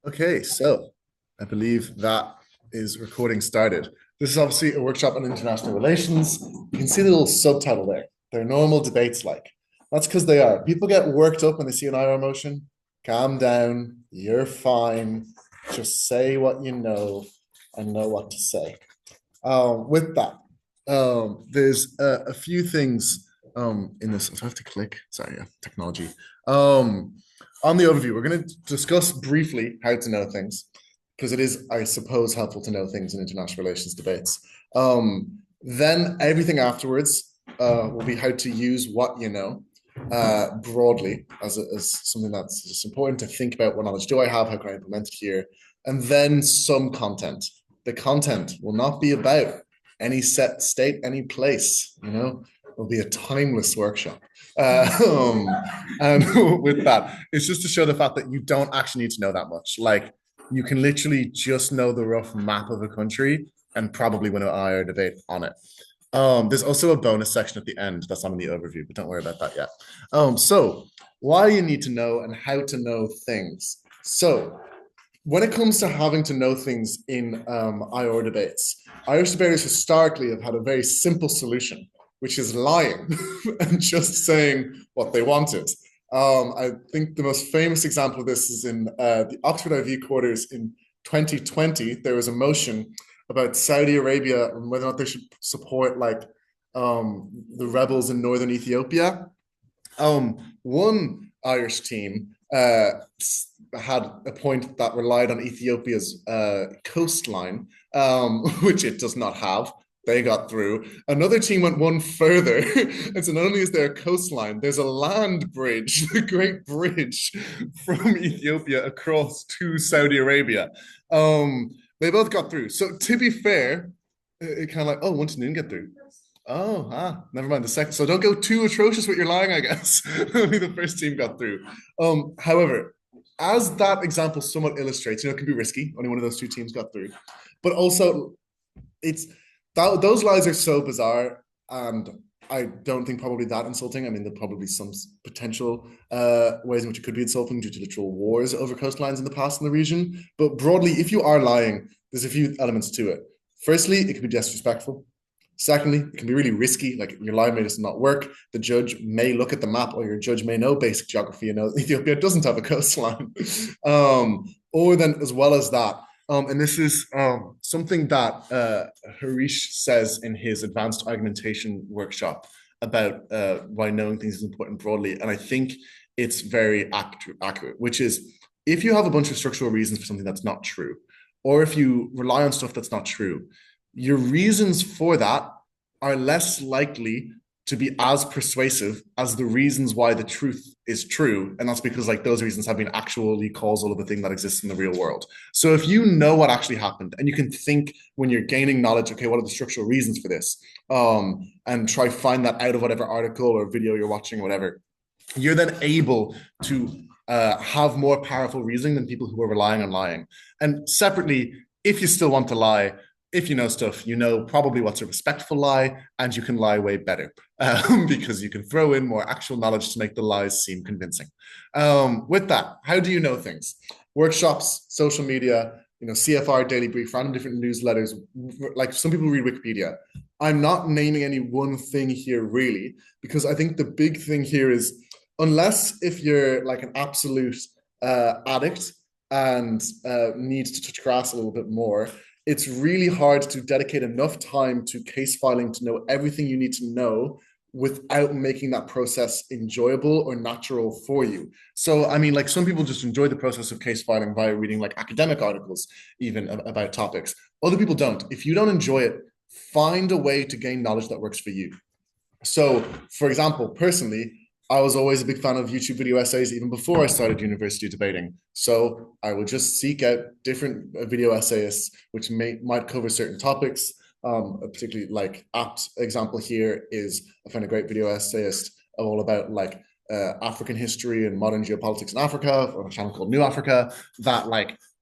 Okay, so I believe that is recording started. This is obviously a workshop on international relations. You can see the little subtitle there. They're normal debates like. That's because they are. People get worked up when they see an IR motion. Calm down. You're fine. Just say what you know and know what to say. With that, there's a few things in this. I have to click. Sorry, yeah, technology. Um, on the overview, we're going to discuss briefly how to know things because it is, I suppose, helpful to know things in international relations debates. Then everything afterwards will be how to use what you know broadly as something that's just important to think about. What knowledge do I have? How can I implement it here? And then some content. The content will not be about any set state, any place. It'll be a timeless workshop. Um, and with that, it's just to show the fact that you don't actually need to know that much. Like, you can literally just know the rough map of a country and probably win an IR debate on it. There's also a bonus section at the end that's not in the overview, but don't worry about that yet. So why you need to know and how to know things. So when it comes to having to know things in IR debates, Irish debaters historically have had a very simple solution, which is lying and just saying what they wanted. I think the most famous example of this is in the Oxford IV quarters in 2020. There was a motion about Saudi Arabia and whether or not they should support the rebels in northern Ethiopia. One Irish team had a point that relied on Ethiopia's coastline, which it does not have. They got through. Another team went one further. And so not only is there a coastline, there's a land bridge, the Great Bridge from Ethiopia across to Saudi Arabia. They both got through. So to be fair, it kind of like, oh, one didn't get through. Never mind. The second, so don't go too atrocious with your lying, I guess. Only the first team got through. However, as that example somewhat illustrates, it can be risky. Only one of those two teams got through, but also it's those lies are so bizarre, and I don't think probably that insulting. I mean, there'll probably be some potential ways in which it could be insulting due to literal wars over coastlines in the past in the region. But broadly, if you are lying, there's a few elements to it. Firstly, it can be disrespectful. Secondly, it can be really risky. Like, your lie may just not work. The judge may look at the map, or your judge may know basic geography and know Ethiopia doesn't have a coastline. Or then, as well as that, and this is something that Harish says in his advanced argumentation workshop about why knowing things is important broadly. And I think it's very accurate, which is, if you have a bunch of structural reasons for something that's not true, or if you rely on stuff that's not true, your reasons for that are less likely to be as persuasive as the reasons why the truth is true. And that's because those reasons have been actually causal of a thing that exists in the real world. So if you know what actually happened, and you can think when you're gaining knowledge, okay, what are the structural reasons for this? And try find that out of whatever article or video you're watching or whatever, you're then able to have more powerful reasoning than people who are relying on lying. And separately, if you still want to lie, if you know stuff, you know probably what's a respectful lie, and you can lie way better because you can throw in more actual knowledge to make the lies seem convincing. With that, how do you know things? Workshops, social media, CFR, Daily Brief, random different newsletters. Like, some people read Wikipedia. I'm not naming any one thing here really, because I think the big thing here is, unless if you're like an absolute addict and need to touch grass a little bit more, it's really hard to dedicate enough time to case filing to know everything you need to know without making that process enjoyable or natural for you. So, I mean, some people just enjoy the process of case filing via reading academic articles, even about topics. Other people don't. If you don't enjoy it, find a way to gain knowledge that works for you. So, for example, personally, I was always a big fan of YouTube video essays even before I started university debating. So I would just seek out different video essayists which might cover certain topics. Particularly apt example here is, I found a great video essayist all about African history and modern geopolitics in Africa, on a channel called New Africa, that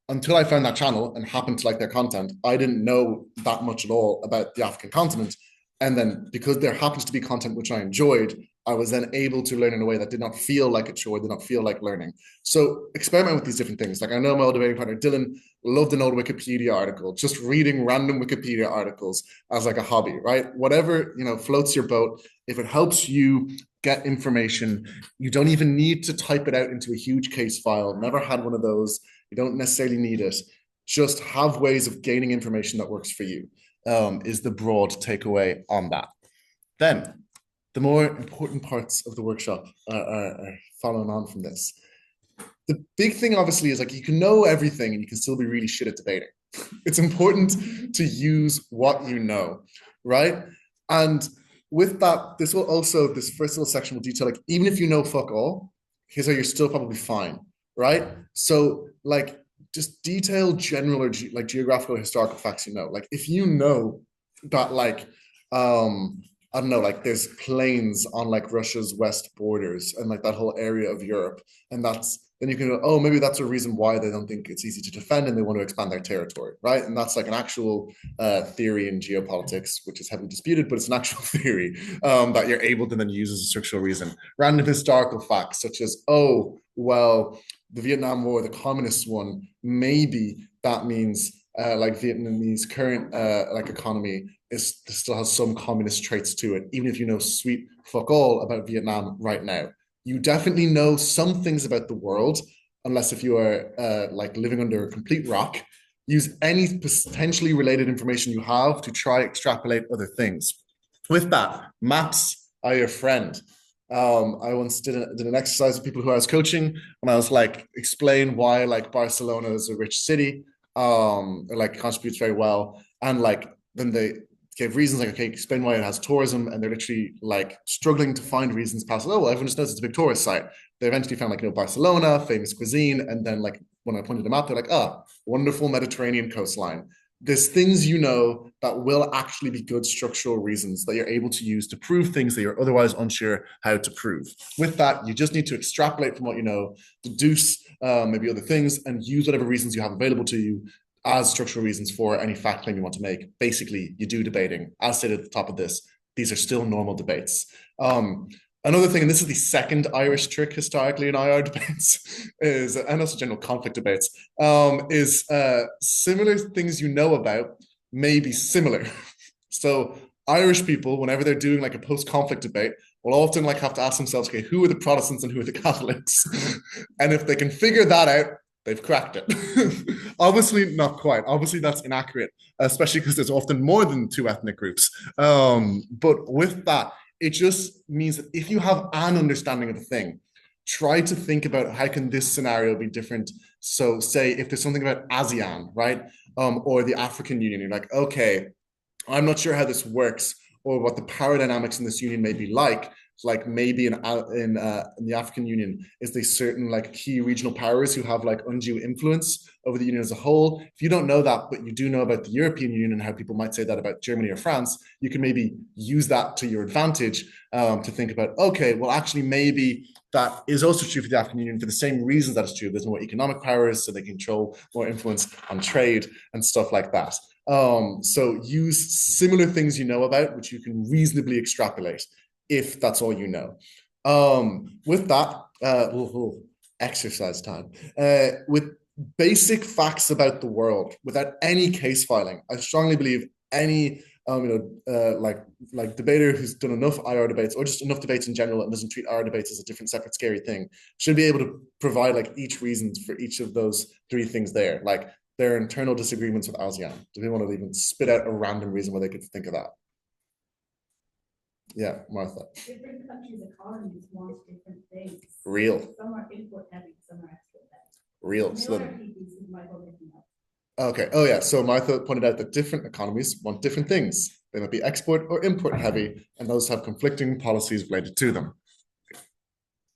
until I found that channel and happened to like their content, I didn't know that much at all about the African continent. And then, because there happens to be content which I enjoyed, I was then able to learn in a way that did not feel like a chore, did not feel like learning. So experiment with these different things. Like I know my old debating partner, Dylan, loved an old Wikipedia article, just reading random Wikipedia articles as like a hobby, right? Whatever, floats your boat. If it helps you get information, you don't even need to type it out into a huge case file. Never had one of those. You don't necessarily need it. Just have ways of gaining information that works for you, is the broad takeaway on that. Then, the more important parts of the workshop are following on from this. The big thing, obviously, is like you can know everything and you can still be really shit at debating. It's important to use what you know, right? And with that, this first little section will detail, like, even if you know fuck all, here's how you're still probably fine, right? So, like, just detail general or geographical or historical facts you know. Like, if you know that, like, I don't know, like there's plains on like Russia's west borders and like that whole area of Europe. And then you can go, oh, maybe that's a reason why they don't think it's easy to defend and they want to expand their territory, right? And that's like an actual theory in geopolitics, which is heavily disputed, but it's an actual theory that you're able to then use as a structural reason. Random historical facts such as, oh, well, the Vietnam War, the communists won, maybe that means like Vietnamese current like economy still has some communist traits to it, even if you know sweet fuck all about Vietnam right now. You definitely know some things about the world, unless if you are like living under a complete rock. Use any potentially related information you have to try extrapolate other things. With that, maps are your friend. I once did an exercise with people who I was coaching, and I was like, explain why like Barcelona is a rich city, like contributes very well, and like then they gave reasons like, okay, explain why it has tourism, and they're literally like struggling to find reasons past, oh, well, everyone just knows it's a big tourist site. They eventually found like, Barcelona, famous cuisine, and then like when I pointed them out, they're like, oh, wonderful Mediterranean coastline. There's things that will actually be good structural reasons that you're able to use to prove things that you're otherwise unsure how to prove. With that, you just need to extrapolate from what you know, deduce maybe other things, and use whatever reasons you have available to you as structural reasons for any fact claim you want to make. Basically, you do debating. As stated at the top of this, these are still normal debates. Another thing, and this is the second Irish trick historically in IR debates, and also general conflict debates, is similar things you know about may be similar. So Irish people, whenever they're doing like a post-conflict debate, will often like have to ask themselves, okay, who are the Protestants and who are the Catholics? And if they can figure that out, they've cracked it. Obviously, not quite. Obviously, that's inaccurate, especially because there's often more than two ethnic groups. But with that, it just means that if you have an understanding of the thing, try to think about how can this scenario be different. So say if there's something about ASEAN, right? Or the African Union, you're like, okay, I'm not sure how this works or what the power dynamics in this union may be like maybe in the African Union, is there certain like key regional powers who have like undue influence over the union as a whole? If you don't know that, but you do know about the European Union and how people might say that about Germany or France, you can maybe use that to your advantage to think about, okay, well, actually, maybe that is also true for the African Union for the same reasons that is true. There's more economic powers, so they control more influence on trade and stuff like that. So use similar things you know about, which you can reasonably extrapolate, if that's all you know. With that, exercise time. With basic facts about the world, without any case filing, I strongly believe any like debater who's done enough IR debates or just enough debates in general and doesn't treat IR debates as a different, separate, scary thing should be able to provide like each reasons for each of those three things there. Like their internal disagreements with ASEAN. Do they want to even spit out a random reason why they could think of that? Yeah, Martha. Different countries' economies want different things. Real. Some are import heavy, some are export heavy. Real. So then, okay. Oh yeah. So Martha pointed out that different economies want different things. They might be export or import heavy, and those have conflicting policies related to them.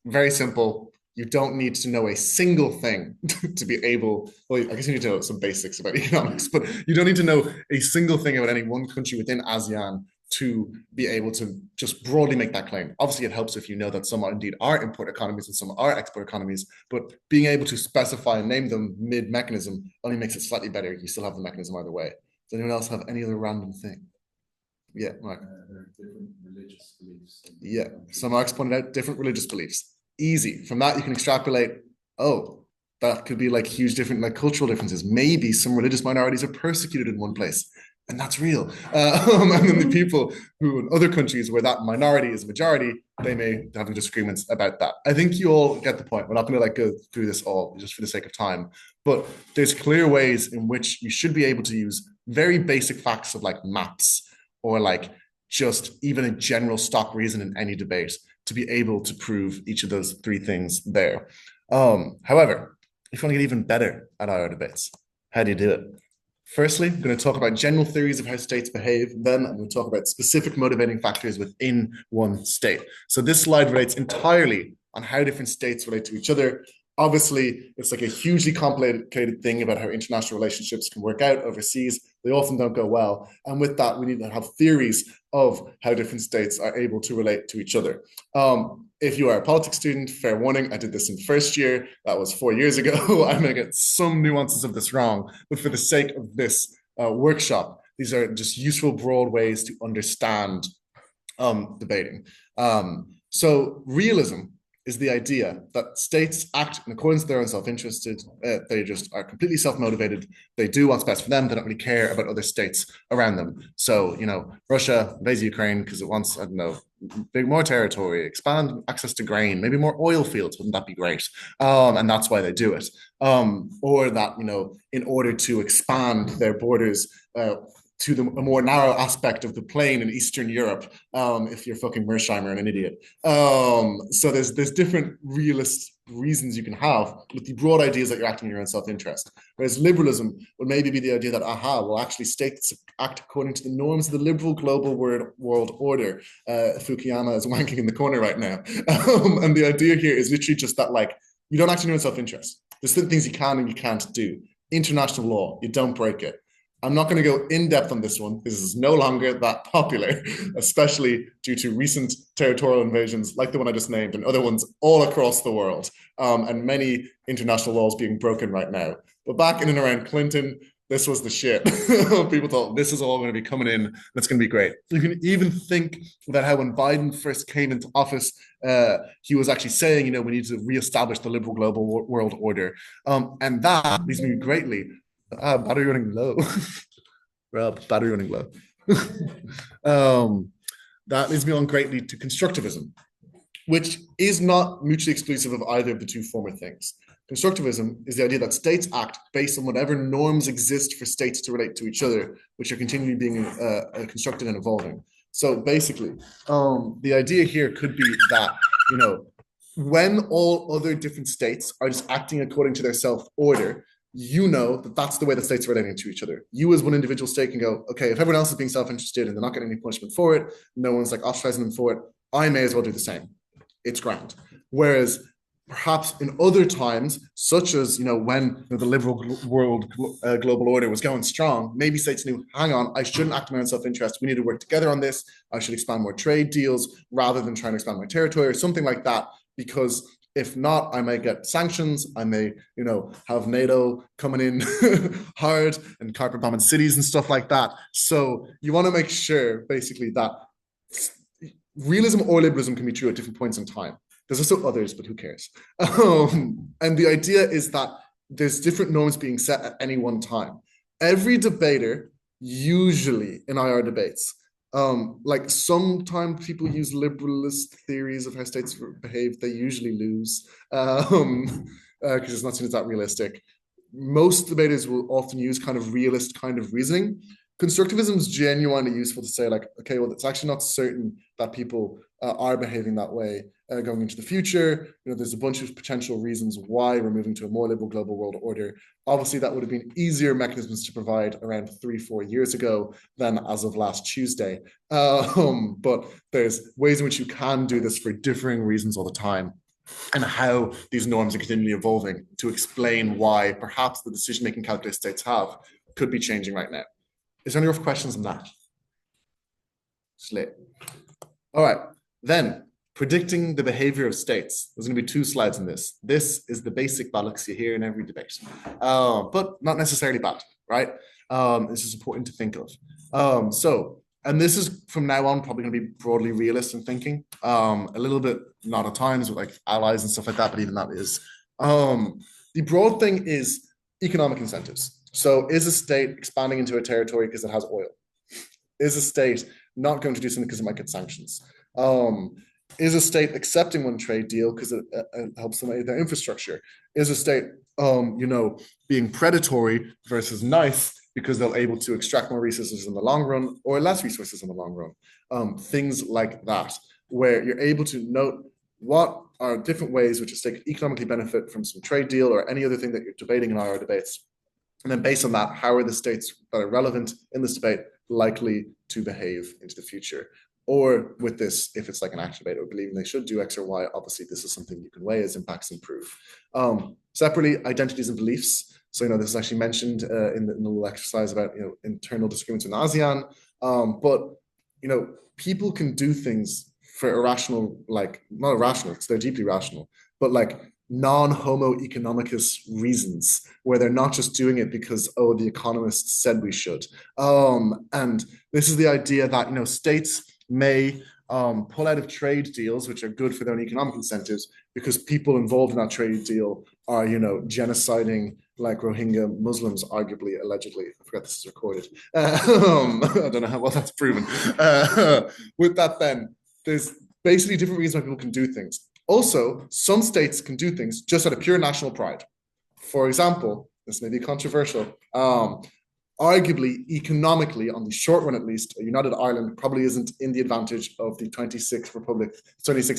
Very simple. You don't need to know a single thing to be able, well, I guess you need to know some basics about economics, but you don't need to know a single thing about any one country within ASEAN to be able to just broadly make that claim. Obviously, it helps if you know that some indeed are import economies and some are export economies, but being able to specify and name them mid-mechanism only makes it slightly better. You still have the mechanism either way. Does anyone else have any other random thing? Yeah, right. There are different religious beliefs. Yeah, so Marx pointed out different religious beliefs. Easy. From that, you can extrapolate, oh, that could be like huge different like cultural differences. Maybe some religious minorities are persecuted in one place, and that's real. And then the people who in other countries where that minority is majority, they may have disagreements about that. I think you all get the point. We're not going to like go through this all just for the sake of time, but there's clear ways in which you should be able to use very basic facts of like maps or like just even a general stock reason in any debate to be able to prove each of those three things there. However, if you want to get even better at IR debates, how do you do it? Firstly, I'm going to talk about general theories of how states behave. Then I'm going to talk about specific motivating factors within one state. So this slide relates entirely on how different states relate to each other. Obviously, it's like a hugely complicated thing about how international relationships can work out overseas. They often don't go well. And with that, we need to have theories of how different states are able to relate to each other. If you are a politics student, fair warning, I did this in first year. That was 4 years ago. I may get some nuances of this wrong, but for the sake of this workshop, these are just useful broad ways to understand debating. So realism is the idea that states act in accordance with their own self-interest. They just are completely self-motivated. They do what's best for them. They don't really care about other states around them. So, you know, Russia invades Ukraine because it wants, I don't know, big more territory, expand access to grain, maybe more oil fields. Wouldn't that be great? And that's why they do it. Or that, you know, in order to expand their borders to a more narrow aspect of the plain in Eastern Europe, if you're fucking Mersheimer and an idiot. So there's different realist reasons you can have, with the broad ideas that you're acting in your own self-interest. Whereas liberalism would maybe be the idea that, well, actually states act according to the norms of the liberal global world order. Fukuyama is wanking in the corner right now. And the idea here is literally just that, like, you don't act in your own self-interest. There's certain things you can and you can't do. International law, you don't break it. I'm not going to go in depth on this one. This is no longer that popular, especially due to recent territorial invasions like the one I just named and other ones all across the world, and many international laws being broken right now. But back in and around Clinton, this was the shit. People thought this is all going to be coming in. That's going to be great. You can even think about how when Biden first came into office, he was actually saying, you know, we need to reestablish the liberal global world order. And that leads me greatly. Battery running low. Rob, battery running low. That leads me on greatly to constructivism, which is not mutually exclusive of either of the two former things. Constructivism is the idea that states act based on whatever norms exist for states to relate to each other, which are continually being constructed and evolving. So basically, the idea here could be that, you know, when all other different states are just acting according to their self-order, you know that that's the way the states are relating to each other. You as one individual state can go, okay, if everyone else is being self-interested and they're not getting any punishment for it, no one's like ostracizing them for it, I may as well do the same. It's grand. Whereas perhaps in other times, such as, you know, when the liberal world global order was going strong, maybe states knew, hang on, I shouldn't act in my own self-interest. We need to work together on this. I should expand more trade deals rather than trying to expand my territory or something like that, because if not, I may get sanctions. I may, you know, have NATO coming in hard and carpet bombing cities and stuff like that. So you want to make sure, basically, that realism or liberalism can be true at different points in time. There's also others, but who cares? And the idea is that there's different norms being set at any one time. Every debater, usually in IR debates, like sometimes people use liberalist theories of how states behave. They usually lose because it's not seen as that realistic. Most debaters will often use kind of realist kind of reasoning. Constructivism is genuinely useful to say, like, okay, well, it's actually not certain that people are behaving that way going into the future. You know, there's a bunch of potential reasons why we're moving to a more liberal global world order. Obviously, that would have been easier mechanisms to provide around 3-4 years ago than as of last Tuesday. But there's ways in which you can do this for differing reasons all the time, and how these norms are continually evolving to explain why perhaps the decision-making calculus states have could be changing right now. Is there any rough questions on that? Slit. All right, then predicting the behavior of states. There's going to be 2 slides in this. This is the basic bollocks you hear in every debate, but not necessarily bad, right? This is important to think of. So and this is from now on probably going to be broadly realist in thinking, a little bit not at times with like allies and stuff like that, but even that is. The broad thing is economic incentives. So is a state expanding into a territory because it has oil? Is a state not going to do something because it might get sanctions? Is a state accepting one trade deal because it helps them with their infrastructure? Is a state, being predatory versus nice because they're able to extract more resources in the long run or less resources in the long run? Things like that, where you're able to note what are different ways which a state could economically benefit from some trade deal or any other thing that you're debating in our debates. And then based on that, how are the states that are relevant in this debate likely to behave into the future? Or with this, if it's like an active debate or believing they should do X or Y, obviously this is something you can weigh as impacts improve. Separately, identities and beliefs. So, this is actually mentioned in the little exercise about, internal disagreements in ASEAN. But, people can do things for irrational, like not irrational, because they're deeply rational, but like non-homo economicus reasons, where they're not just doing it because, the economists said we should. And this is the idea that, states may pull out of trade deals, which are good for their own economic incentives, because people involved in that trade deal are, genociding like Rohingya Muslims, arguably, allegedly. I forgot this is recorded. I don't know how well that's proven. With that then, there's basically different reasons why people can do things. Also, some states can do things just out of pure national pride. For example, this may be controversial. Arguably, economically, on the short run at least, a united Ireland probably isn't in the advantage of the 26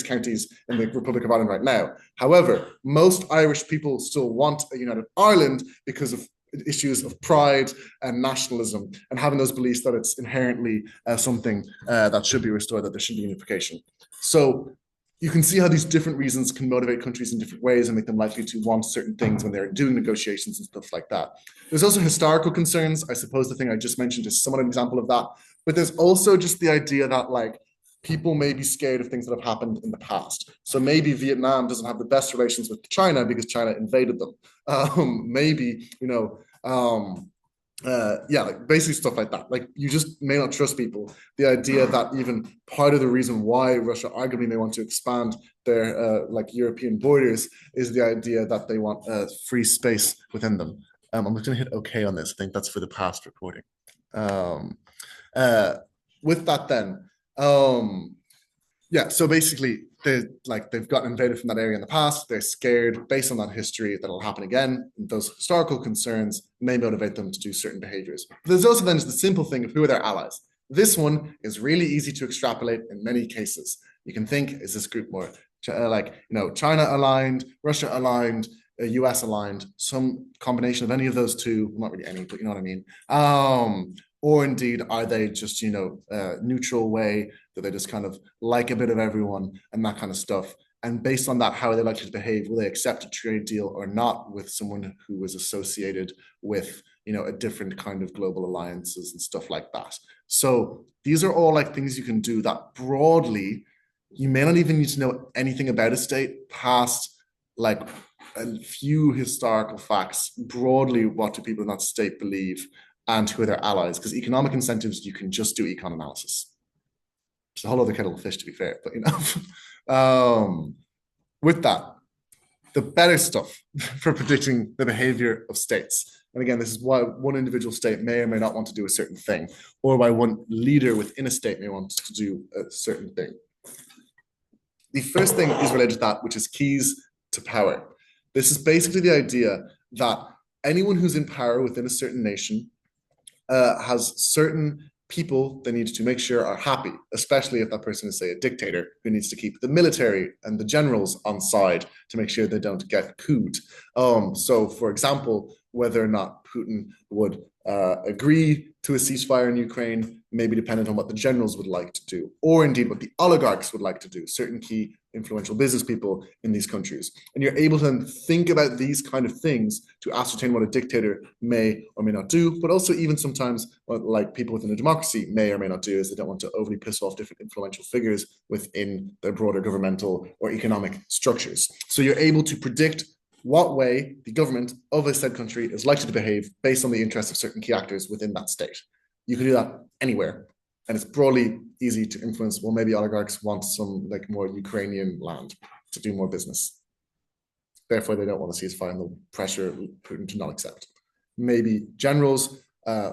counties in the Republic of Ireland right now. However, most Irish people still want a united Ireland because of issues of pride and nationalism and having those beliefs that it's inherently something that should be restored, that there should be unification. So you can see how these different reasons can motivate countries in different ways and make them likely to want certain things when they're doing negotiations and stuff like that. There's also historical concerns. I suppose the thing I just mentioned is somewhat an example of that. But there's also just the idea that like people may be scared of things that have happened in the past. So maybe Vietnam doesn't have the best relations with China because China invaded them. Like basically stuff like that. Like you just may not trust people. The idea that even part of the reason why Russia arguably may want to expand their like European borders is the idea that they want free space within them. I'm just going to hit OK on this. I think that's for the past recording. With that then, so basically they've gotten invaded from that area in the past. They're scared based on that history that it'll happen again. Those historical concerns may motivate them to do certain behaviors. But there's also then just the simple thing of who are their allies. This one is really easy to extrapolate in many cases. You can think, is this group more China aligned, Russia aligned, US aligned, some combination of any of those two, not really any, but you know what I mean. Or indeed, are they just, neutral way that they just kind of like a bit of everyone and that kind of stuff? And based on that, how are they likely to behave? Will they accept a trade deal or not with someone who was associated with, a different kind of global alliances and stuff like that? So these are all like things you can do that broadly, you may not even need to know anything about a state past like a few historical facts. Broadly, what do people in that state believe? And who are their allies? Because economic incentives, you can just do econ analysis. It's a whole other kettle of fish, to be fair. But with that, the better stuff for predicting the behavior of states. And again, this is why one individual state may or may not want to do a certain thing, or why one leader within a state may want to do a certain thing. The first thing is related to that, which is keys to power. This is basically the idea that anyone who's in power within a certain nation has certain people they need to make sure are happy, especially if that person is, say, a dictator who needs to keep the military and the generals on side to make sure they don't get couped. So, for example, whether or not Putin would agree to a ceasefire in Ukraine may be dependent on what the generals would like to do, or indeed what the oligarchs would like to do, certain key influential business people in these countries. And you're able to then think about these kind of things to ascertain what a dictator may or may not do, but also even sometimes what like people within a democracy may or may not do, is they don't want to overly piss off different influential figures within their broader governmental or economic structures. So you're able to predict what way the government of a said country is likely to behave based on the interests of certain key actors within that state. You can do that anywhere. And it's broadly easy to influence. Well, maybe oligarchs want some like more Ukrainian land to do more business. Therefore, they don't want to ceasefire and they'll pressure Putin to not accept. Maybe generals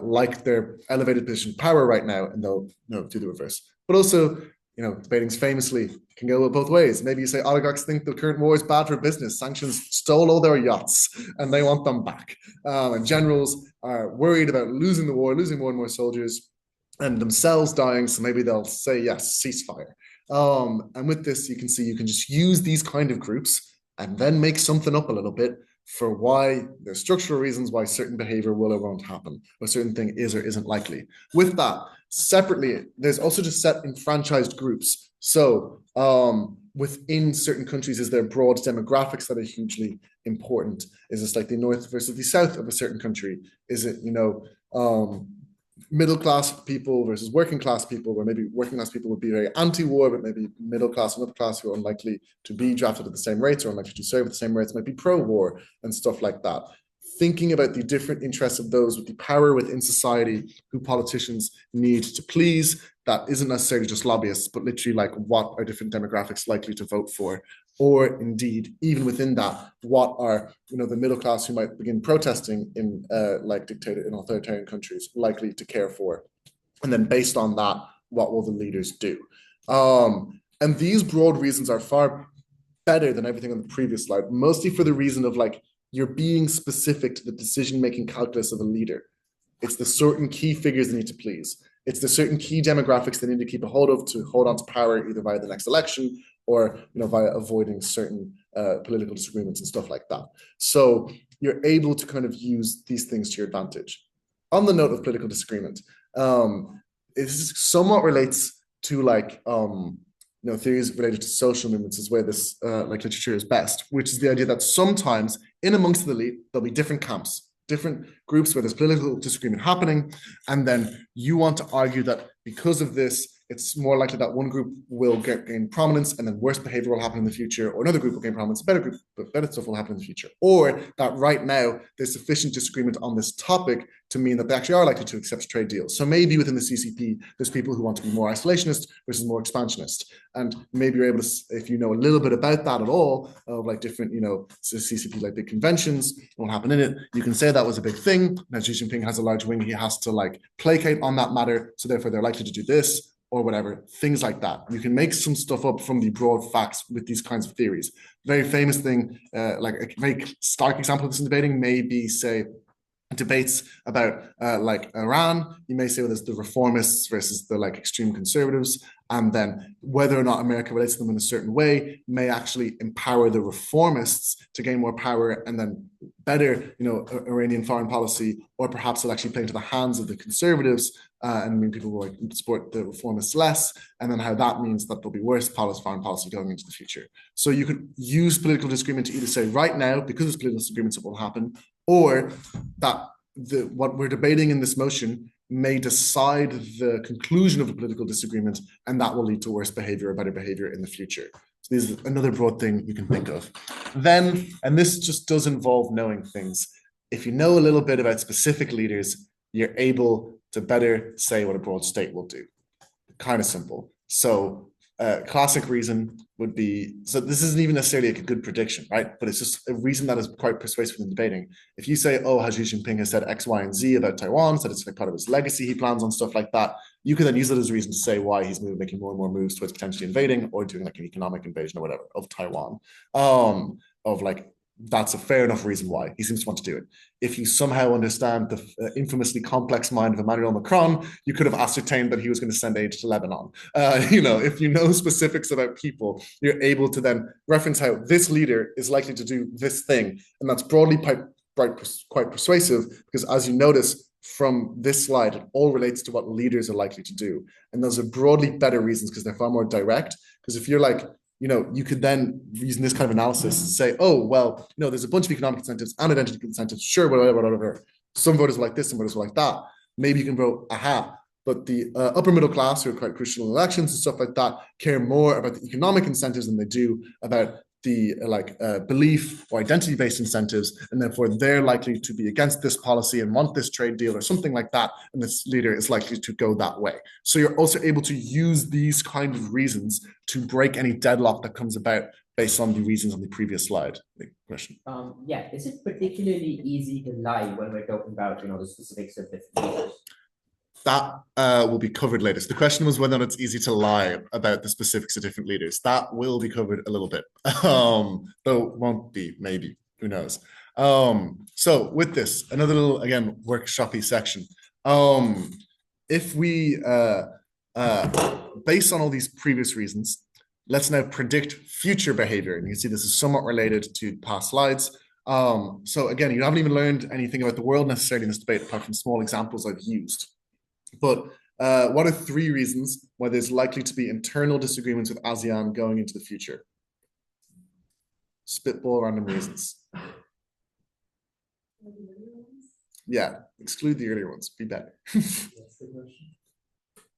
like their elevated position of power right now, and they'll do the reverse. But also, debating's famously can go both ways. Maybe you say oligarchs think the current war is bad for business. Sanctions stole all their yachts and they want them back. And generals are worried about losing the war, losing more and more soldiers and themselves dying. So maybe they'll say, yes, ceasefire. And with this, you can see you can just use these kind of groups and then make something up a little bit for why there's structural reasons why certain behavior will or won't happen, or certain thing is or isn't likely. With that, separately, there's also just set enfranchised groups. So within certain countries, is there broad demographics that are hugely important? Is this like the north versus the south of a certain country? Is it, middle class people versus working class people, where maybe working class people would be very anti-war, but maybe middle class and upper class who are unlikely to be drafted at the same rates or unlikely to serve at the same rates might be pro-war and stuff like that. Thinking about the different interests of those with the power within society who politicians need to please, that isn't necessarily just lobbyists, but literally like what are different demographics likely to vote for? Or indeed, even within that, what are the middle class who might begin protesting in in authoritarian countries likely to care for? And then based on that, what will the leaders do? And these broad reasons are far better than everything on the previous slide, mostly for the reason of you're being specific to the decision-making calculus of a leader. It's the certain key figures they need to please. It's the certain key demographics they need to keep a hold of to hold on to power either via the next election or via avoiding certain political disagreements and stuff like that. So you're able to kind of use these things to your advantage. On the note of political disagreement, it somewhat relates to theories related to social movements is where this literature is best, which is the idea that sometimes in amongst the elite, there'll be different camps, different groups where there's political disagreement happening. And then you want to argue that because of this, it's more likely that one group will gain prominence and then worse behavior will happen in the future, or another group will gain prominence, better stuff will happen in the future. Or that right now there's sufficient disagreement on this topic to mean that they actually are likely to accept trade deals. So maybe within the CCP, there's people who want to be more isolationist versus more expansionist. And maybe you're able to, if you know a little bit about that at all, of different, CCP big conventions, what happened in it, you can say that was a big thing. Now Xi Jinping has a large wing, he has to placate on that matter. So therefore they're likely to do this or whatever, things like that. You can make some stuff up from the broad facts with these kinds of theories. Very famous thing, a very stark example of this in debating may be, say, debates about Iran. You may say, well, there's the reformists versus the extreme conservatives, and then whether or not America relates to them in a certain way may actually empower the reformists to gain more power and then better, Iranian foreign policy, or perhaps it'll actually play into the hands of the conservatives and people will support the reformists less, and then how that means that there'll be worse foreign policy going into the future. So you could use political disagreement to either say right now, because there's political disagreements that will happen, or that what we're debating in this motion may decide the conclusion of a political disagreement, and that will lead to worse behavior or better behavior in the future. So this is another broad thing you can think of. Then, and this just does involve knowing things. If you know a little bit about specific leaders, you're able to better say what a broad state will do. Kind of simple. So classic reason would be, so this isn't even necessarily a good prediction, right? But it's just a reason that is quite persuasive in debating. If you say, oh, Xi Jinping has said X, Y, and Z about Taiwan, said it's part of his legacy he plans on, stuff like that, you could then use it as a reason to say why he's making more and more moves towards potentially invading or doing an economic invasion or whatever of Taiwan. That's a fair enough reason why he seems to want to do it. If you somehow understand the infamously complex mind of Emmanuel Macron, you could have ascertained that he was going to send aid to Lebanon. If you know specifics about people, you're able to then reference how this leader is likely to do this thing. And that's broadly quite persuasive, because as you notice from this slide, it all relates to what leaders are likely to do. And those are broadly better reasons because they're far more direct. Because if you're you could then, using this kind of analysis, say, oh, well, there's a bunch of economic incentives and identity incentives, sure, whatever. Some voters will like this, some voters will like that. Maybe you can vote, aha. But the upper middle class, who are quite crucial in elections and stuff like that, care more about the economic incentives than they do about the belief or identity-based incentives, and therefore they're likely to be against this policy and want this trade deal or something like that, and this leader is likely to go that way. So you're also able to use these kind of reasons to break any deadlock that comes about based on the reasons on the previous slide. Question. Yeah, is it particularly easy to lie when we're talking about, the specifics of different leaders? That will be covered later. So the question was whether or not it's easy to lie about the specifics of different leaders. That will be covered a little bit, though it won't be, maybe, who knows. So with this, another little, again, workshop-y section. If we, based on all these previous reasons, let's now predict future behavior. And you can see this is somewhat related to past slides. So again, you haven't even learned anything about the world necessarily in this debate, apart from small examples I've used. But what are 3 reasons why there's likely to be internal disagreements with ASEAN going into the future? Spitball random reasons. Yeah, exclude the earlier ones. Be better.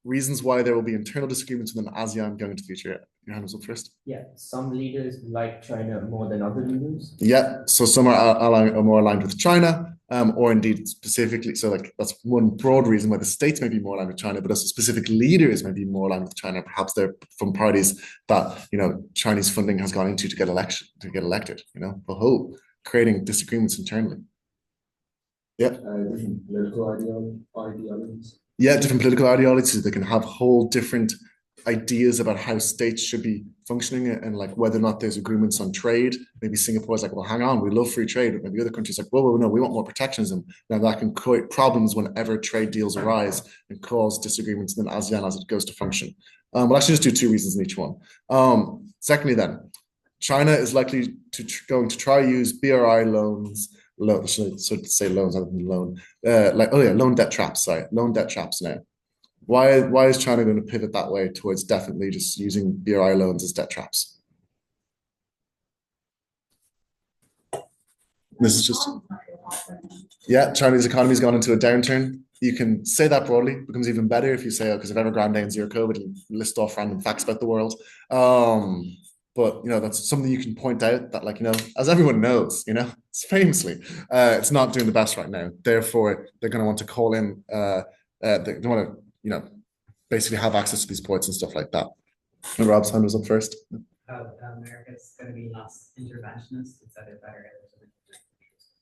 Reasons why there will be internal disagreements within ASEAN going into the future. Your hand was up first. Yeah, some leaders like China more than other leaders. Yeah, so some are more aligned with China, or indeed specifically, so like that's one broad reason why the states may be more aligned with China, but also specific leaders may be more aligned with China. Perhaps they're from parties that Chinese funding has gone into to get elected. Creating disagreements internally. Yeah. Different political ideologies. Yeah, different political ideologies. They can have whole different ideas about how states should be functioning and like whether or not there's agreements on trade. Maybe Singapore's like, well, hang on, we love free trade. But maybe other countries like, well, no, we want more protectionism. Now that can create problems whenever trade deals arise and cause disagreements in ASEAN as it goes to function. We'll actually just do 2 reasons in each one. Secondly, then, China is likely going to try use BRI loans. So say loans other than loan. Loan debt traps. Sorry, loan debt traps now. Why is China going to pivot that way towards definitely just using BRI loans as debt traps? This is just, yeah, Chinese economy's gone into a downturn. You can say that broadly. It becomes even better if you say, because of Evergrande and zero COVID, and list off random facts about the world. But that's something you can point out that as everyone knows, it's famously, it's not doing the best right now. Therefore, they're going to want to call in. They want to basically have access to these ports and stuff like that. And Rob's hand was up first. America's going to be less interventionist instead of better.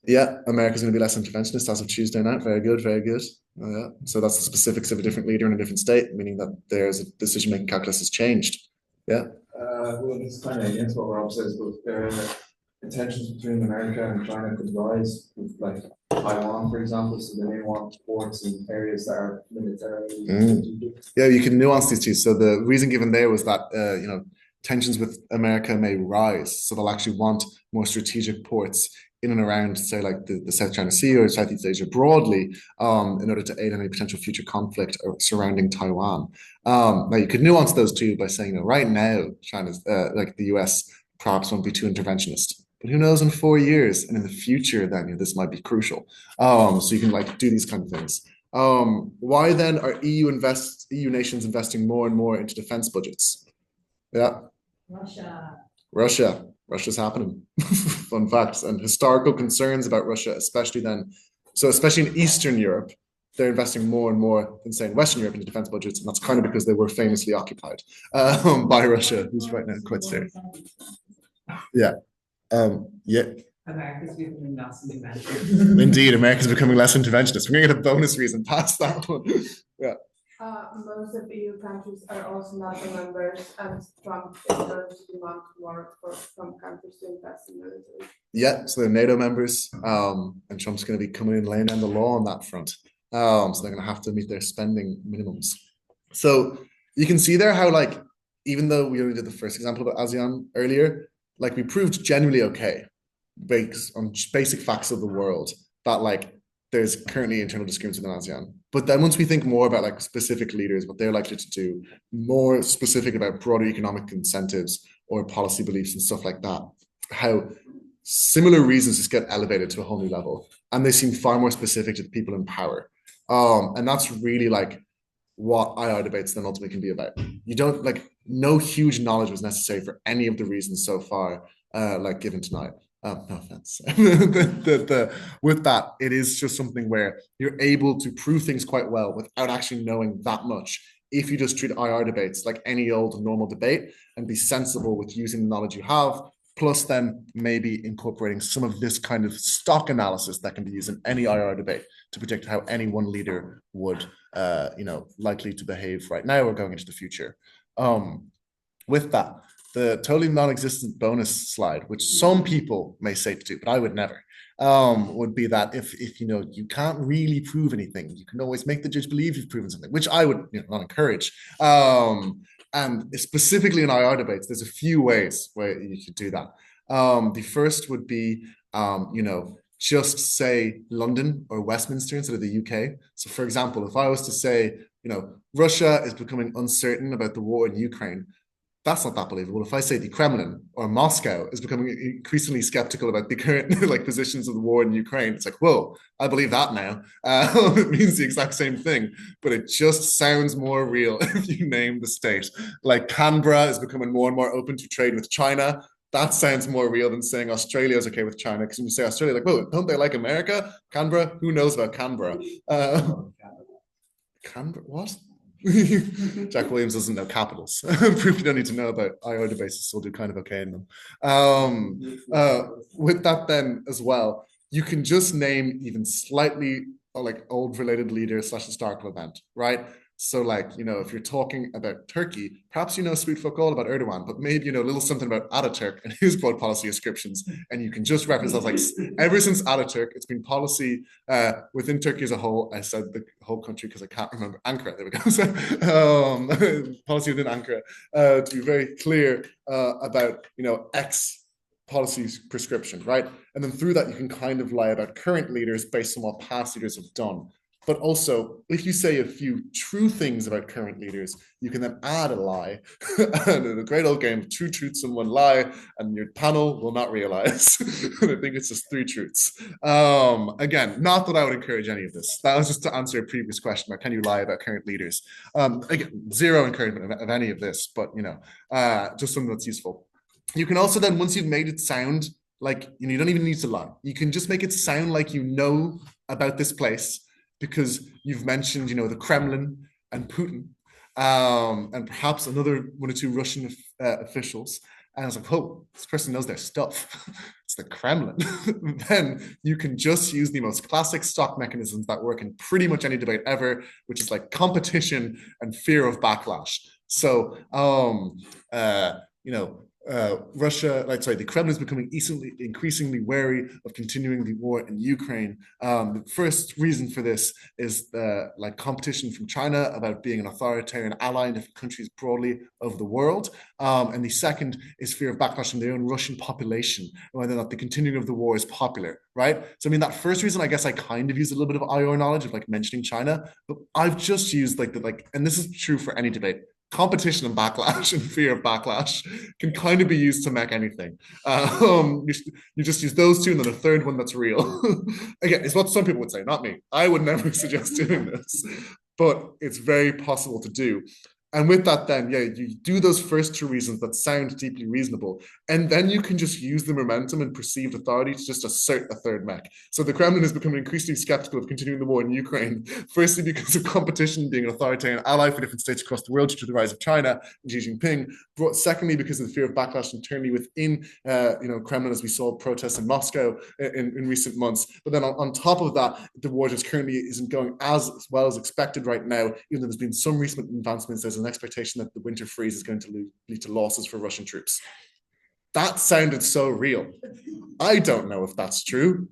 Yeah, America's going to be less interventionist as of Tuesday night. Very good, very good. Yeah. So that's the specifics of a different leader in a different state, meaning that there's a decision-making calculus has changed. Yeah. Well, it's kind of against what Rob says, but there are tensions between America and China could rise with like Taiwan, for example. So they may want ports in areas that are militarily. Yeah, you can nuance these two. So the reason given there was that tensions with America may rise. So they'll actually want more strategic ports in and around, say, like the South China Sea or Southeast Asia broadly, in order to aid any potential future conflict surrounding Taiwan. Now, you could nuance those two by saying, right now, China's, like the US, perhaps won't be too interventionist. But who knows in 4 years? And in the future, then this might be crucial. So you can like do these kind of things. Why then are EU nations investing more and more into defense budgets? Yeah. Russia's happening. Fun facts and historical concerns about Russia, especially in Eastern Europe, they're investing more and more than say in Western Europe into defense budgets, and that's kind of because they were famously occupied by Russia, who's right now quite stable. Yeah. Yeah. America's becoming less interventionist. Indeed, America's becoming less interventionist. We're going to get a bonus reason past that one. Yeah. Most of EU countries are also NATO members, and Trump is going to demand more from countries to invest in military. Yeah, so they're NATO members, and Trump's going to be coming in laying down the law on that front. So they're going to have to meet their spending minimums. So you can see there how, like, even though we only did the first example about ASEAN earlier, like we proved genuinely okay based on basic facts of the world that like there's currently internal disagreements within ASEAN. But then once we think more about like specific leaders, what they're likely to do, more specific about broader economic incentives or policy beliefs and stuff like that, how similar reasons just get elevated to a whole new level. And they seem far more specific to the people in power. And that's really like what IR debates then ultimately can be about. You don't like, no huge knowledge was necessary for any of the reasons so far like given tonight. No offense. With that, it is just something where you're able to prove things quite well without actually knowing that much. If you just treat IR debates like any old normal debate and be sensible with using the knowledge you have, plus then maybe incorporating some of this kind of stock analysis that can be used in any IR debate to predict how any one leader would, likely to behave right now or going into the future. With that, the totally non-existent bonus slide, which some people may say to do, but I would never, would be that if you can't really prove anything, you can always make the judge believe you've proven something, which I would not encourage. And specifically in IR debates, there's a few ways where you could do that. The first would be, just say London or Westminster instead of the UK. So for example, if I was to say, Russia is becoming uncertain about the war in Ukraine, that's not that believable. If I say the Kremlin or Moscow is becoming increasingly skeptical about the current positions of the war in Ukraine, it's like, whoa, I believe that now. It means the exact same thing, but it just sounds more real if you name the state. Like Canberra is becoming more and more open to trade with China. That sounds more real than saying Australia is okay with China, because when you say Australia, like, whoa, don't they like America? Canberra? Who knows about Canberra? Canberra? What? Jack Williams doesn't know capitals. Proof you don't need to know about IO debates, still do kind of okay in them. With that then as well, you can just name even slightly like old related leader / historical event, right? So like, if you're talking about Turkey, perhaps sweet fuck all about Erdogan, but maybe a little something about Ataturk and his broad policy ascriptions, and you can just reference that. Like, ever since Ataturk, it's been policy within Turkey as a whole. I said the whole country because I can't remember. Ankara, there we go. So, policy within Ankara to be very clear about X policy prescription, right? And then through that, you can kind of lie about current leaders based on what past leaders have done. But also, if you say a few true things about current leaders, you can then add a lie. And in a great old game, 2 truths and 1 lie, and your panel will not realize. And I think it's just 3 truths. Again, not that I would encourage any of this. That was just to answer a previous question about can you lie about current leaders. Again, zero encouragement of any of this, but just something that's useful. You can also then, once you've made it sound like you don't even need to lie, you can just make it sound like you know about this place, because you've mentioned, the Kremlin and Putin, and perhaps another 1 or 2 Russian officials. And I was like, oh, this person knows their stuff. It's the Kremlin. Then you can just use the most classic stock mechanisms that work in pretty much any debate ever, which is like competition and fear of backlash. So, the Kremlin is becoming increasingly wary of continuing the war in Ukraine. The first reason for this is competition from China about being an authoritarian ally in different countries broadly over the world. And the second is fear of backlash from their own Russian population, whether or not the continuing of the war is popular, right? So I mean, that first reason, I guess I kind of used a little bit of IR knowledge of mentioning China, but I've just used and this is true for any debate, competition and backlash and fear of backlash can kind of be used to make anything. You just use those 2, and then a third one that's real. Again, it's what some people would say, not me. I would never suggest doing this, but it's very possible to do. And with that then, you do those first 2 reasons that sound deeply reasonable, and then you can just use the momentum and perceived authority to just assert a third mech. So the Kremlin is becoming increasingly skeptical of continuing the war in Ukraine, firstly because of competition, being an authoritarian ally for different states across the world due to the rise of China and Xi Jinping. But secondly, because of the fear of backlash internally within Kremlin, as we saw protests in Moscow in recent months. But then on top of that, the war just currently isn't going as well as expected right now, even though there's been some recent advancements. There's an expectation that the winter freeze is going to lead to losses for Russian troops. That sounded so real. I don't know if that's true.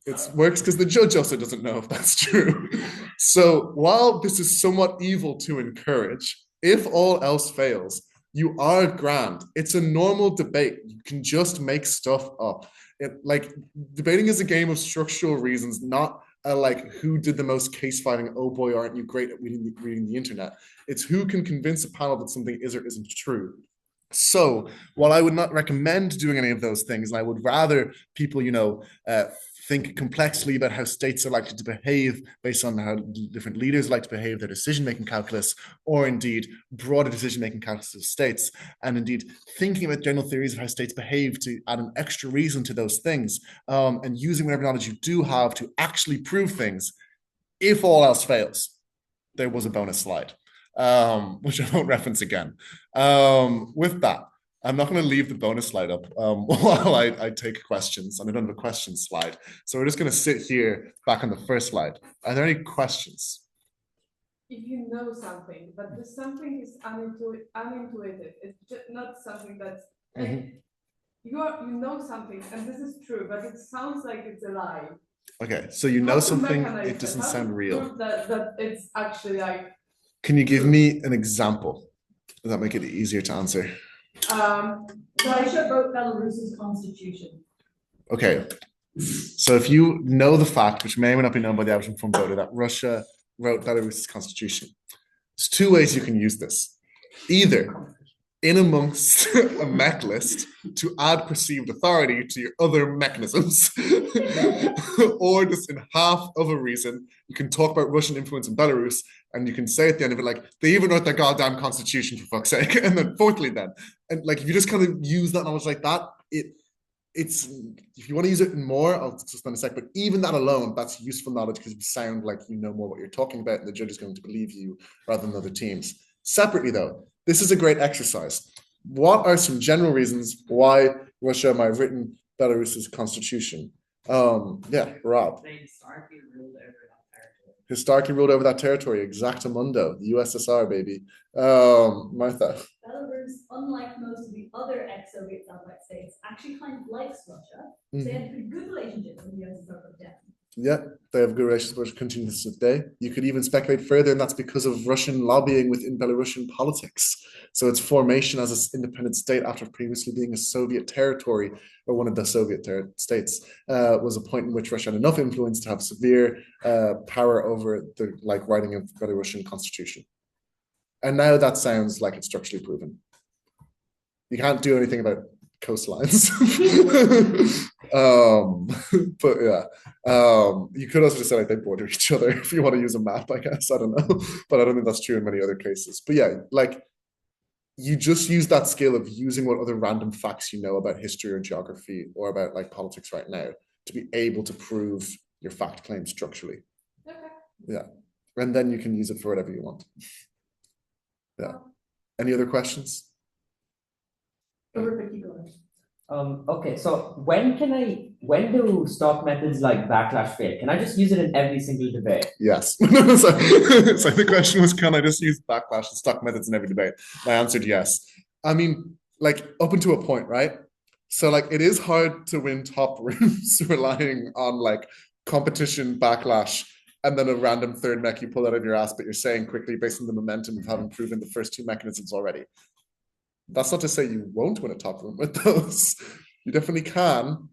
It works because the judge also doesn't know if that's true. So while this is somewhat evil to encourage, if all else fails, you are grand. It's a normal debate. You can just make stuff up. Debating is a game of structural reasons, not who did the most case fighting. Oh boy, aren't you great at reading the internet? It's who can convince a panel that something is or isn't true. So while I would not recommend doing any of those things, and I would rather people, think complexly about how states are likely to behave based on how different leaders like to behave, their decision-making calculus, or indeed broader decision-making calculus of states, and indeed thinking about general theories of how states behave to add an extra reason to those things, and using whatever knowledge you do have to actually prove things, if all else fails. There was a bonus slide, which I won't reference again. With that, I'm not going to leave the bonus slide up while I take questions, and I don't have a question slide. So we're just going to sit here back on the first slide. Are there any questions? If you know something, but the something is unintuitive, it's just not something that's like, you know something, and this is true, but it sounds like it's a lie. Okay, so you know something, it doesn't sound real. That it's actually like. Can you give me an example? Does that make it easier to answer? Russia wrote Belarus's constitution. Okay, so if you know the fact, which may or may not be known by the average informed voter, that Russia wrote Belarus's constitution, there's two ways you can use this. Either in amongst a mech list to add perceived authority to your other mechanisms, or just in half of a reason, you can talk about Russian influence in Belarus, and you can say at the end of it, like, they even wrote their goddamn constitution, for fuck's sake. And then fourthly then, and like, if you just kind of use that knowledge like that, it's, if you want to use it more, I'll just in a sec, but even that alone, that's useful knowledge because you sound like you know more what you're talking about, and the judge is going to believe you rather than other teams. Separately though, this is a great exercise. What are some general reasons why Russia might have written Belarus's constitution? Yeah, Rob. They historically ruled over that territory. Historically ruled over that territory, exactamundo, the USSR, baby. Martha. Belarus, unlike most of the other ex-Soviet satellite states, actually kind of likes Russia. They had a good relationship with the USSR from down. Yeah, they have good relations with continues today. You could even speculate further, and that's because of Russian lobbying within Belarusian politics. So its formation as an independent state after previously being a Soviet territory, or one of the Soviet states, was a point in which Russia had enough influence to have severe power over the writing of the Belarusian constitution. And now that sounds like it's structurally proven. You can't do anything about coastlines. But yeah, you could also just say like they border each other if you want to use a map, I guess. I don't know, but I don't think that's true in many other cases. But yeah, like you just use that skill of using what other random facts you know about history or geography or about like politics right now to be able to prove your fact claim structurally. Okay. Yeah, and then you can use it for whatever you want. Yeah. Any other questions? Okay, so when do stock methods like backlash fail? Can I just use it in every single debate? Yes. So the question was, can I just use backlash and stock methods in every debate? I answered yes. I mean, like up until a point, right? So like it is hard to win top rooms relying on like competition, backlash, and then a random third mech you pull out of your ass, but you're saying quickly based on the momentum of having proven the first two mechanisms already. That's not to say you won't win a top room with those. You definitely can.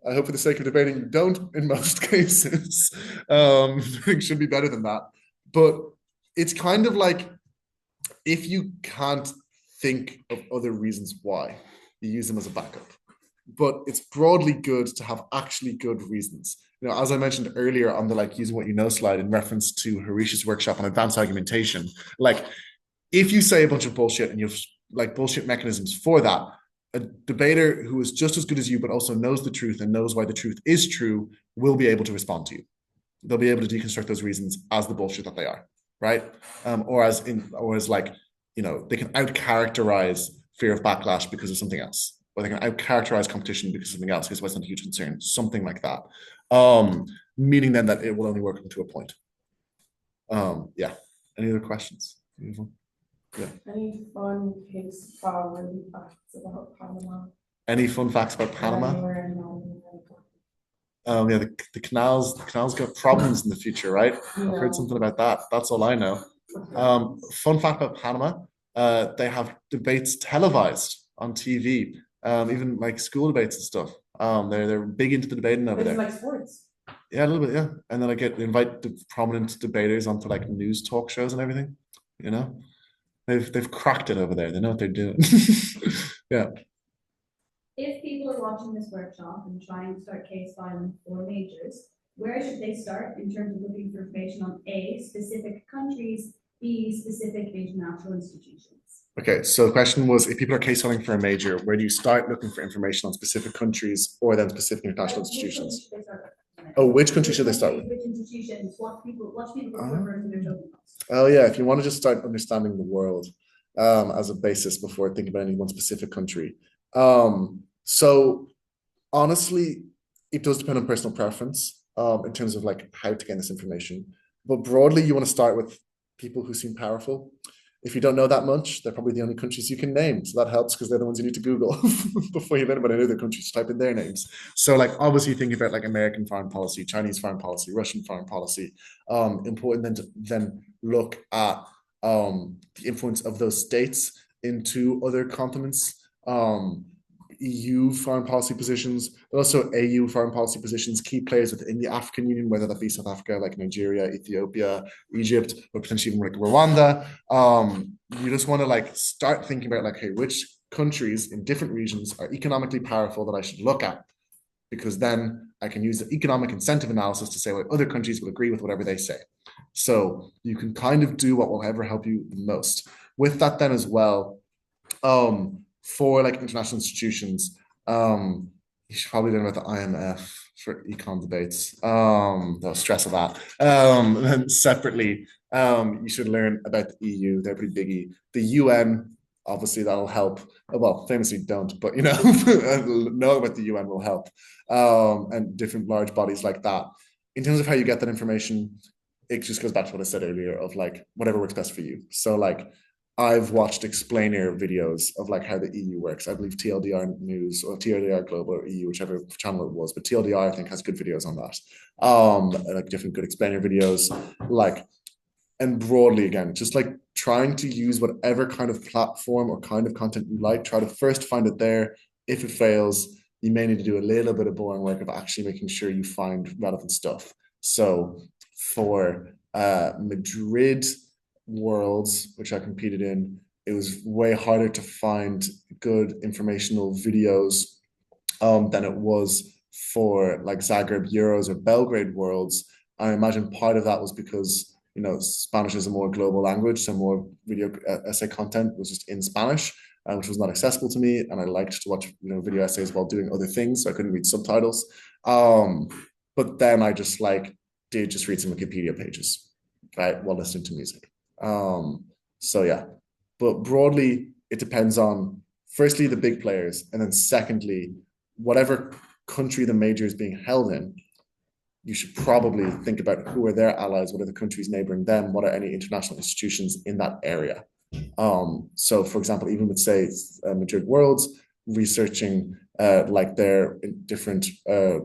I hope for the sake of debating, you don't in most cases. It should be better than that. But it's kind of like, if you can't think of other reasons why, you use them as a backup. But it's broadly good to have actually good reasons. You know, as I mentioned earlier on the like using what you know slide in reference to Harish's workshop on advanced argumentation, like if you say a bunch of bullshit and you've like bullshit mechanisms for that, a debater who is just as good as you but also knows the truth and knows why the truth is true will be able to respond to you. They'll be able to deconstruct those reasons as the bullshit that they are, right? Or as like, you know, they can out-characterize fear of backlash because of something else, or they can out-characterize competition because of something else, because it's not a huge concern, something like that. Meaning then that it will only work to a point. Yeah. Any other questions? Yeah. Any fun case file facts about Panama? Any fun facts about Panama? Yeah, the canals got problems in the future, right? Yeah. I've heard something about that. That's all I know. Fun fact about Panama, they have debates televised on TV, even like school debates and stuff. They're big into the debating over there. Like sports. Yeah, a little bit, yeah. And then they invite the prominent debaters onto like news talk shows and everything, you know? They've cracked it over there. They know what they're doing. Yeah. If people are watching this workshop and trying to start case filing for majors, where should they start in terms of looking for information on A, specific countries, B, specific international institutions? Okay, so the question was, if people are case filing for a major, where do you start looking for information on specific countries or then specific international institutions? Which country should they start with? Which institutions? What people refer to their token costs? Oh yeah, if you want to just start understanding the world as a basis before thinking about any one specific country. So honestly, it does depend on personal preference in terms of like how to get this information. But broadly, you want to start with people who seem powerful. If you don't know that much, they're probably the only countries you can name. So that helps because they're the ones you need to Google before you learn about any other countries, type in their names. So like obviously think about like American foreign policy, Chinese foreign policy, Russian foreign policy. Important then to then look at the influence of those states into other continents. EU foreign policy positions, but also AU foreign policy positions, key players within the African Union, whether that be South Africa, like Nigeria, Ethiopia, Egypt, or potentially even like Rwanda. You just want to like start thinking about like, hey, which countries in different regions are economically powerful that I should look at? Because then I can use the economic incentive analysis to say what other countries will agree with whatever they say. So you can kind of do what will ever help you the most. With that then as well, for like international institutions, you should probably learn about the IMF for econ debates. The stress of that. Then separately, you should learn about the EU. They're pretty biggie. The UN, obviously, that'll help. Well, famously don't, but you know, know about the UN will help. And different large bodies like that. In terms of how you get that information, it just goes back to what I said earlier of like whatever works best for you. So like I've watched explainer videos of like how the EU works. I believe TLDR News or TLDR Global or EU, whichever channel it was, but TLDR I think has good videos on that. Like different good explainer videos, like, and broadly again, just like trying to use whatever kind of platform or kind of content you like. Try to first find it there. If it fails, you may need to do a little bit of boring work of actually making sure you find relevant stuff. So for Madrid Worlds, which I competed in, it was way harder to find good informational videos than it was for like Zagreb Euros or Belgrade Worlds. I imagine part of that was because, you know, Spanish is a more global language, so more video essay content was just in Spanish, which was not accessible to me, and I liked to watch, you know, video essays while doing other things, so I couldn't read subtitles. But then I just like did just read some Wikipedia pages, right, while listening to music. So yeah, but broadly it depends on firstly the big players, and then secondly whatever country the major is being held in, you should probably think about who are their allies, what are the countries neighboring them, what are any international institutions in that area. So for example, even with say Madrid Worlds, researching like their different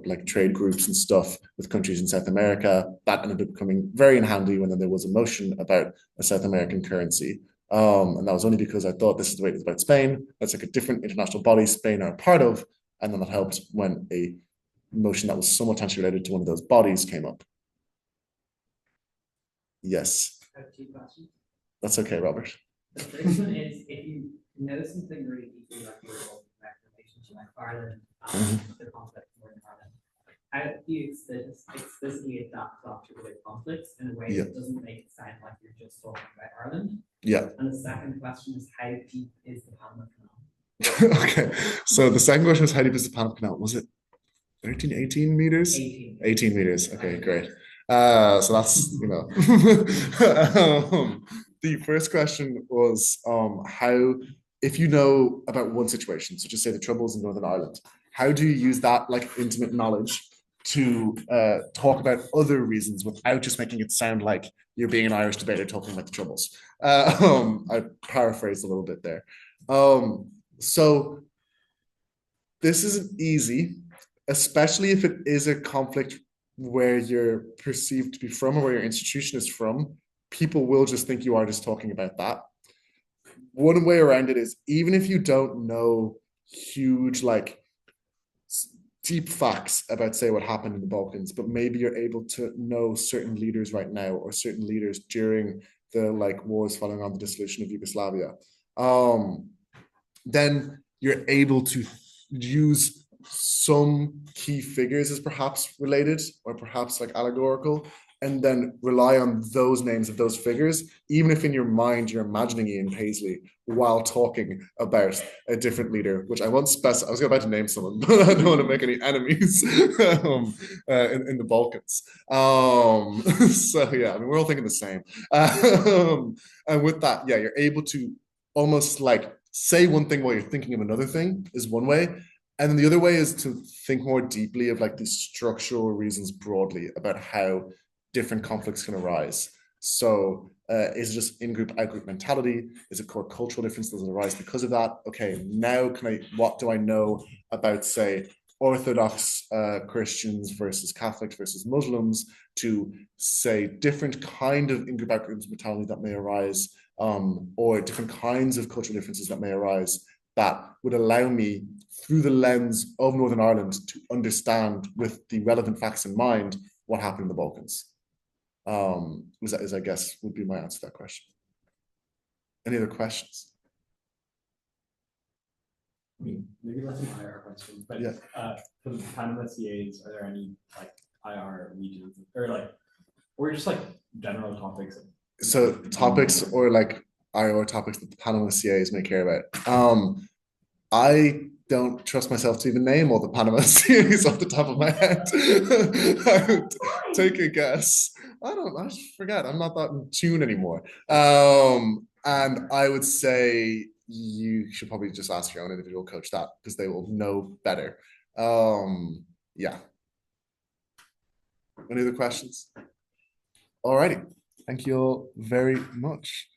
like trade groups and stuff with countries in South America, that ended up coming very in handy when there was a motion about a South American currency. And that was only because I thought this is the way it is about Spain. That's like a different international body Spain are a part of, and then that helped when a motion that was somewhat tangentially related to one of those bodies came up. Yes. I have two questions. That's okay, Robert. The first one is, if you know something really deeply about your relationship like Ireland and the conflict more in Ireland, how do you explicitly adapt that to other conflicts in a way that doesn't make it sound like you're just talking about Ireland? Yeah. And the second question is, how deep is the Panama Canal? Okay, so the second question was, how deep is the Panama Canal? Was it 13, 18 meters? 18 meters. Okay, great. So that's, you know. The first question was how, if you know about one situation, so just say the Troubles in Northern Ireland, how do you use that like intimate knowledge to talk about other reasons without just making it sound like you're being an Irish debater talking about the Troubles? I paraphrased a little bit there. So this isn't easy, especially if it is a conflict where you're perceived to be from or where your institution is from. People will just think you are just talking about that. One way around it is, even if you don't know huge, like deep facts about, say, what happened in the Balkans, but maybe you're able to know certain leaders right now or certain leaders during the like wars following on the dissolution of Yugoslavia, then you're able to use some key figures as perhaps related or perhaps like allegorical, and then rely on those names of those figures, even if in your mind you're imagining Ian Paisley while talking about a different leader, which I won't specify. I was about to name someone, but I don't want to make any enemies in the Balkans. So yeah, I mean, we're all thinking the same. And with that, yeah, you're able to almost like say one thing while you're thinking of another thing is one way. And then the other way is to think more deeply of like the structural reasons broadly about how different conflicts can arise. So is it just in-group, out-group mentality? Is it core cultural differences that arise because of that? Okay, now what do I know about, say, Orthodox Christians versus Catholics versus Muslims to say different kind of in-group, out-group mentality that may arise, or different kinds of cultural differences that may arise that would allow me, through the lens of Northern Ireland, to understand with the relevant facts in mind what happened in the Balkans. Is I guess would be my answer to that question. Any other questions? I mean, maybe that's an IR question, but yeah. For the Panama CAs, are there any like IR regions or just like general topics? So topics or like IR topics that the Panama CAs may care about. I don't trust myself to even name all the Panama series off the top of my head. I would take a guess. I just forget. I'm not that in tune anymore. And I would say you should probably just ask your own individual coach that, because they will know better. Yeah. Any other questions? Alrighty. Thank you all very much.